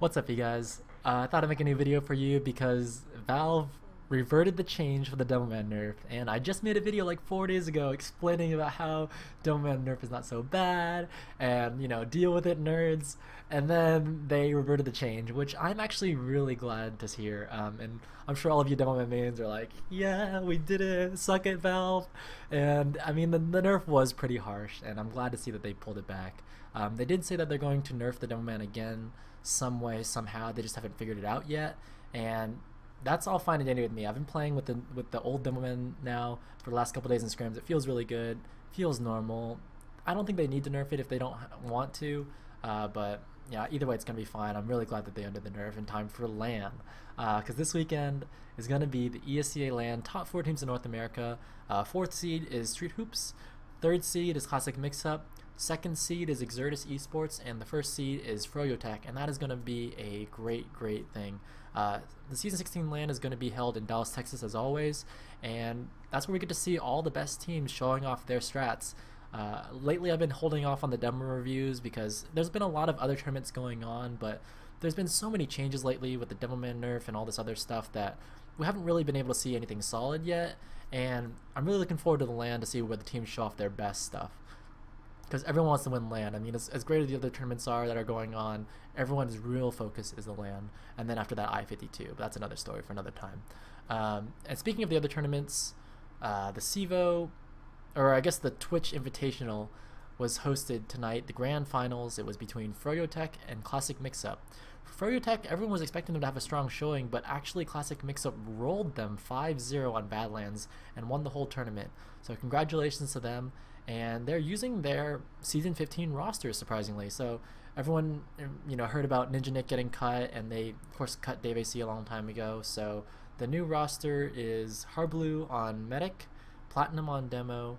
What's up, you guys? I thought I'd make a new video for you because Valve reverted the change for the Demoman nerf, and I just made a video like 4 days ago explaining about how Demoman nerf is not so bad, and deal with it, nerds. And then they reverted the change, which I'm actually really glad to hear. And I'm sure all of you Demoman mains are like, yeah, we did it, suck it, Valve. And I mean, the nerf was pretty harsh, and I'm glad to see that they pulled it back. They did say that they're going to nerf the Demoman again some way, somehow. They just haven't figured it out yet, and that's all fine and dandy with me. I've been playing with the old Demoman now for the last couple days in scrims. It feels really good, feels normal. I don't think they need to nerf it if they don't want to, but yeah, either way it's gonna be fine. I'm really glad that they undid the nerf in time for LAN, because this weekend is gonna be the ESEA LAN top 4 teams in North America. 4th seed is Street Hoops, 3rd seed is Classic Mixup, 2nd seed is Exertus Esports, and the 1st seed is Froyotech, and that is going to be a great thing. The Season 16 LAN is going to be held in Dallas, Texas as always, and that's where we get to see all the best teams showing off their strats. Lately I've been holding off on the demo reviews because there's been a lot of other tournaments going on, but there's been so many changes lately with the Demoman nerf and all this other stuff that we haven't really been able to see anything solid yet, and I'm really looking forward to the LAN to see where the teams show off their best stuff. Because everyone wants to win LAN. I mean, as great as the other tournaments are that are going on, everyone's real focus is the LAN, and then after that I-52. But that's another story for another time. And speaking of the other tournaments, the CEVO, or I guess the Twitch Invitational, was hosted tonight. The grand finals, it was between Froyotech and Classic Mixup. For Froyotech, everyone was expecting them to have a strong showing, but actually Classic Mixup rolled them 5-0 on Badlands and won the whole tournament. So congratulations to them. And they're using their Season 15 roster, surprisingly. So everyone, heard about Ninja Nick getting cut, and they, of course, cut Dave AC a long time ago. So the new roster is Harblu on Medic, Platinum on Demo,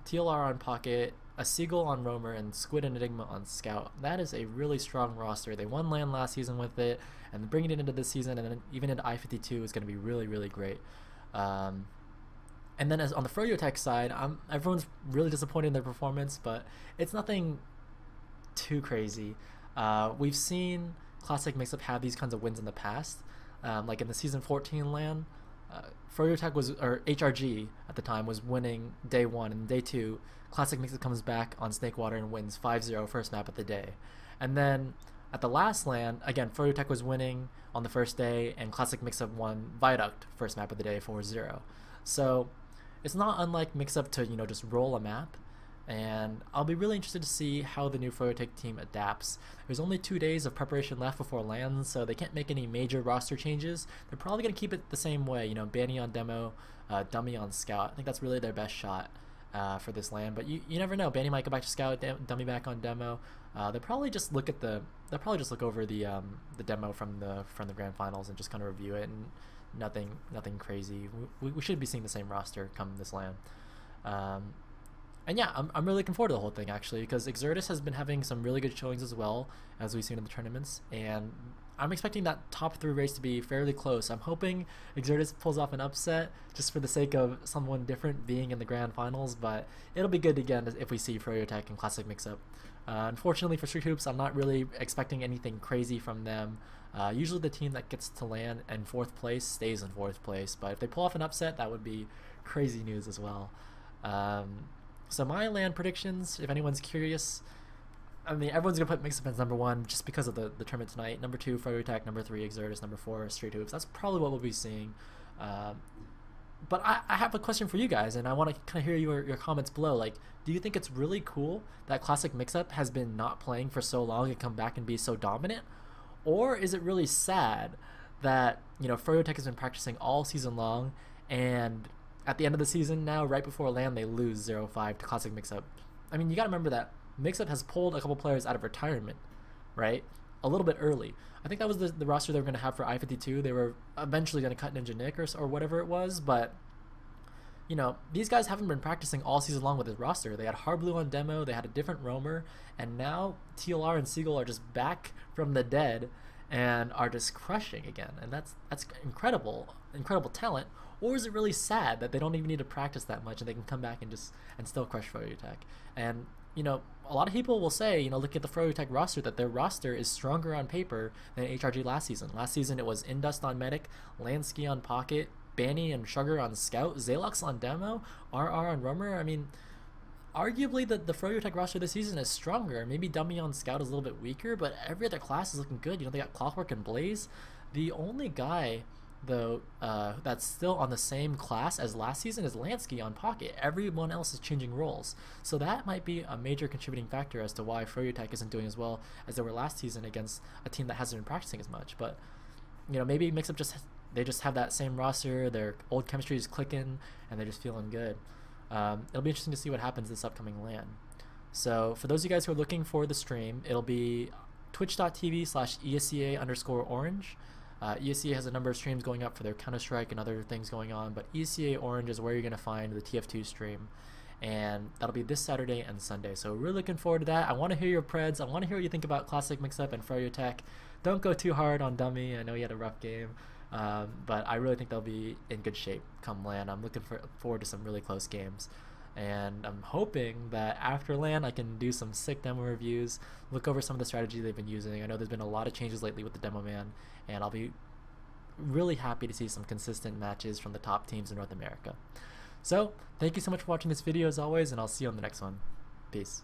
TLR on Pocket, a Seagull on Roamer, and Squid and Enigma on Scout. That is a really strong roster. They won LAN last season with it, and bringing it into this season and then even into I-52 is going to be really great. And then on the Froyotech side, everyone's really disappointed in their performance, but it's nothing too crazy. We've seen Classic Mixup have these kinds of wins in the past, like in the Season 14 LAN. Froyotech or HRG at the time, was winning day 1, and day 2, Classic Mixup comes back on Snakewater and wins 5-0 first map of the day. And then at the last LAN, again, Froyotech was winning on the first day, and Classic Mixup won Viaduct first map of the day 4-0. So it's not unlike Mixup to just roll a map, and I'll be really interested to see how the new Froyotech team adapts. There's only 2 days of preparation left before LAN, so they can't make any major roster changes. They're probably going to keep it the same way, Banny on Demo, Dummy on Scout. I think that's really their best shot for this LAN, but you never know. Banny might go back to Scout, Dummy back on Demo. They'll probably just look over the demo from the grand finals and just kind of review it, and nothing crazy. We should be seeing the same roster come this LAN. And yeah, I'm really looking forward to the whole thing, actually, because Exertus has been having some really good showings as well, as we've seen in the tournaments, and I'm expecting that top 3 race to be fairly close. I'm hoping Exertus pulls off an upset just for the sake of someone different being in the grand finals, but it'll be good again if we see Froyotech and Classic Mixup. Unfortunately for Street Hoops, I'm not really expecting anything crazy from them. Usually the team that gets to LAN in 4th place stays in 4th place, but if they pull off an upset, that would be crazy news as well. So my LAN predictions, if anyone's curious, I mean, everyone's going to put Mixup as number 1 just because of the tournament tonight. Number 2, Froyotech. Number 3, Exertus. Number 4, Street Hoops. That's probably what we'll be seeing. But I have a question for you guys, and I want to kind of hear your comments below. Like, do you think it's really cool that Classic Mixup has been not playing for so long and come back and be so dominant? Or is it really sad that, Froyotech has been practicing all season long, and at the end of the season now, right before LAN, they lose 0-5 to Classic Mixup? I mean, you got to remember that Mixup has pulled a couple players out of retirement, right? A little bit early. I think that was the roster they were going to have for I-52. They were eventually going to cut Ninja Nick or whatever it was, but these guys haven't been practicing all season long with this roster. They had Harblu on Demo, they had a different roamer, and now TLR and Seagull are just back from the dead and are just crushing again. And that's incredible talent. Or is it really sad that they don't even need to practice that much and they can come back and still crush Froyotech? And you know, a lot of people will say, you know, look at the Froyotech roster, that their roster is stronger on paper than HRG last season. Last season it was Indust on Medic, Lansky on Pocket, Banny and Sugar on Scout, Zalox on Demo, RR on Roamer. I mean, arguably the Froyotech roster this season is stronger. Maybe Dummy on Scout is a little bit weaker, but every other class is looking good. You know, they got Clockwork and Blaze. The only guy though that's still on the same class as last season is Lansky on Pocket. Everyone else is changing roles, so that might be a major contributing factor as to why Froyotech isn't doing as well as they were last season against a team that hasn't been practicing as much. But you know, maybe Mixup they just have that same roster, their old chemistry is clicking, and they're just feeling good. It'll be interesting to see what happens this upcoming LAN. So for those of you guys who are looking for the stream, it'll be twitch.tv/ESCA_orange. ESCA has a number of streams going up for their Counter-Strike and other things going on, but ESCA Orange is where you're going to find the TF2 stream, and that'll be this Saturday and Sunday. So really looking forward to that. I want to hear your preds. I want to hear what you think about Classic Mixup and Froyotech. Don't go too hard on Dummy. I know he had a rough game, but I really think they'll be in good shape come LAN. I'm looking forward to some really close games. And I'm hoping that after LAN I can do some sick demo reviews, look over some of the strategies they've been using. I know there's been a lot of changes lately with the Demo Man, and I'll be really happy to see some consistent matches from the top teams in North America. So thank you so much for watching this video as always, and I'll see you on the next one. Peace.